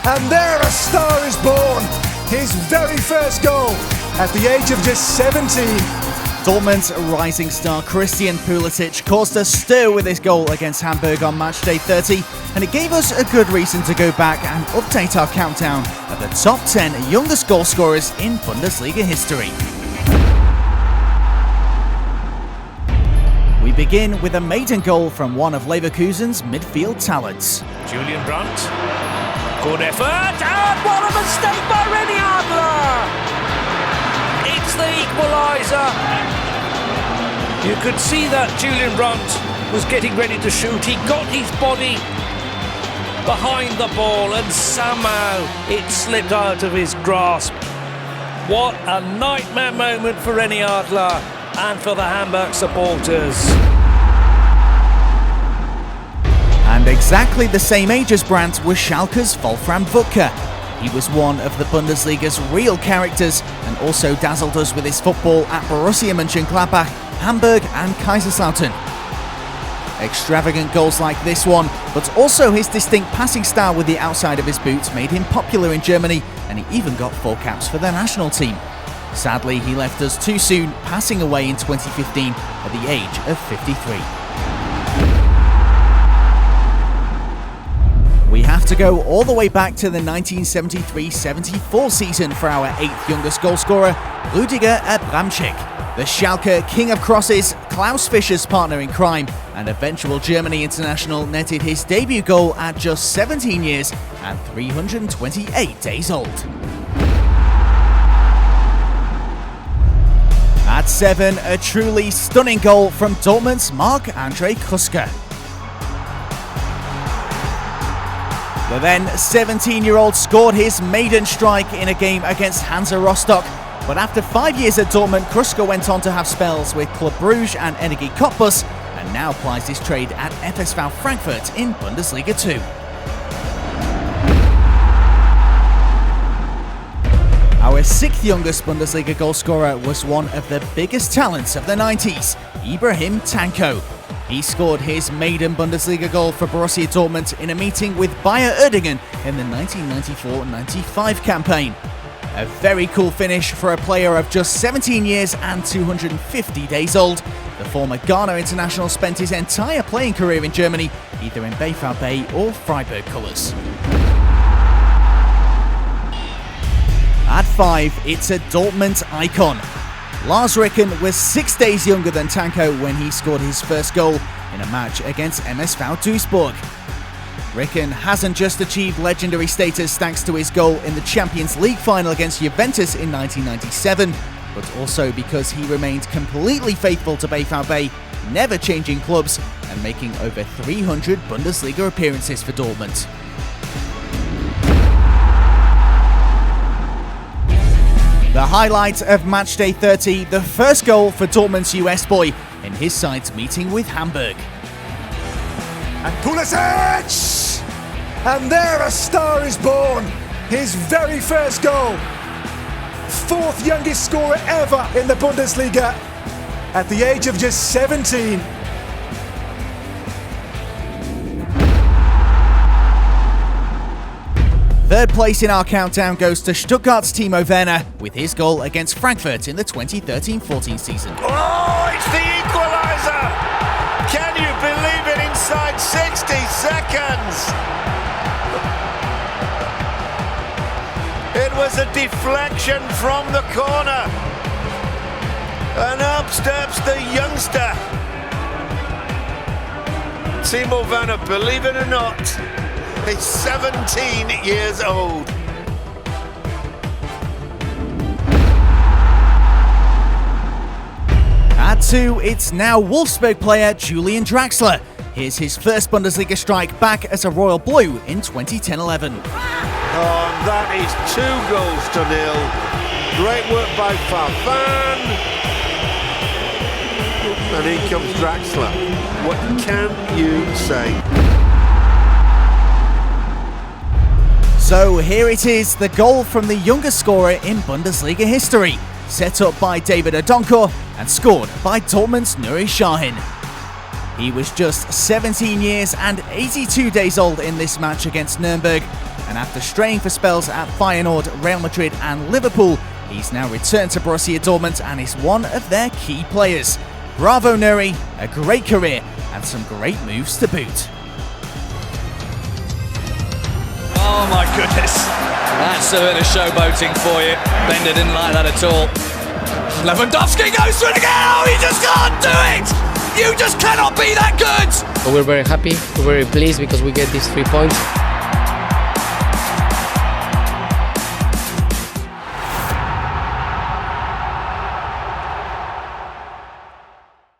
And there a star is born. His very first goal at the age of just 17. Dortmund's rising star Christian Pulisic caused a stir with his goal against Hamburg on matchday 30, and it gave us a good reason to go back and update our countdown of the top 10 youngest goal scorers in Bundesliga history. We begin with a maiden goal from one of Leverkusen's midfield talents. Julian Brandt, good effort, and what a mistake by René Adler! It's the equaliser. You could see that Julian Brandt was getting ready to shoot. He got his body behind the ball and somehow it slipped out of his grasp. What a nightmare moment for René Adler and for the Hamburg supporters. And exactly the same age as Brandt was Schalke's Wolfram Wuttke. He was one of the Bundesliga's real characters and also dazzled us with his football at Borussia Mönchengladbach, Hamburg and Kaiserslautern. Extravagant goals like this one, but also his distinct passing style with the outside of his boot made him popular in Germany, and he even got 4 caps for their national team. Sadly, he left us too soon, passing away in 2015 at the age of 53. We have to go all the way back to the 1973-74 season for our 8th youngest goalscorer, Rüdiger Abramczyk. The Schalke king of crosses, Klaus Fischer's partner in crime, and eventual Germany international netted his debut goal at just 17 years and 328 days old. At 7, a truly stunning goal from Dortmund's Marc-Andre. The then 17-year-old scored his maiden strike in a game against Hansa Rostock, but after 5 years at Dortmund, Kruska went on to have spells with Club Brugge and Energie Cottbus, and now plies his trade at FSV Frankfurt in Bundesliga 2. Our 6th youngest Bundesliga goalscorer was one of the biggest talents of the 90s, Ibrahim Tanko. He scored his maiden Bundesliga goal for Borussia Dortmund in a meeting with Bayer Uerdingen in the 1994-95 campaign. A very cool finish for a player of just 17 years and 250 days old. The former Ghana international spent his entire playing career in Germany, either in BVB or Freiburg colours. At 5, it's a Dortmund icon. Lars Ricken was 6 days younger than Tanko when he scored his first goal in a match against MSV Duisburg. Ricken hasn't just achieved legendary status thanks to his goal in the Champions League final against Juventus in 1997, but also because he remained completely faithful to BVB, never changing clubs and making over 300 Bundesliga appearances for Dortmund. The highlight of matchday 30, the first goal for Dortmund's US boy in his side's meeting with Hamburg. And Pulisic! And there a star is born. His very first goal. 4th youngest scorer ever in the Bundesliga at the age of just 17. Third place in our countdown goes to Stuttgart's Timo Werner with his goal against Frankfurt in the 2013-14 season. Oh, it's the equaliser! Can you believe it? Inside 60 seconds! It was a deflection from the corner. And up steps the youngster. Timo Werner, believe it or not, he's 17 years old. At 2, it's now Wolfsburg player Julian Draxler. Here's his first Bundesliga strike back as a Royal Blue in 2010-11. Oh, and that is 2 goals to 0. Great work by Farfan. And in comes Draxler. What can you say? So here it is, the goal from the youngest scorer in Bundesliga history, set up by David Odonkor and scored by Dortmund's Nuri Sahin. He was just 17 years and 82 days old in this match against Nuremberg, and after straying for spells at Feyenoord, Real Madrid and Liverpool, he's now returned to Borussia Dortmund and is one of their key players. Bravo Nuri, a great career and some great moves to boot. Oh my goodness, that's a bit of showboating for you. Bender didn't like that at all. Lewandowski goes through it again. Oh, he just can't do it. You just cannot be that good. We're very happy, we're very pleased because we get these 3 points.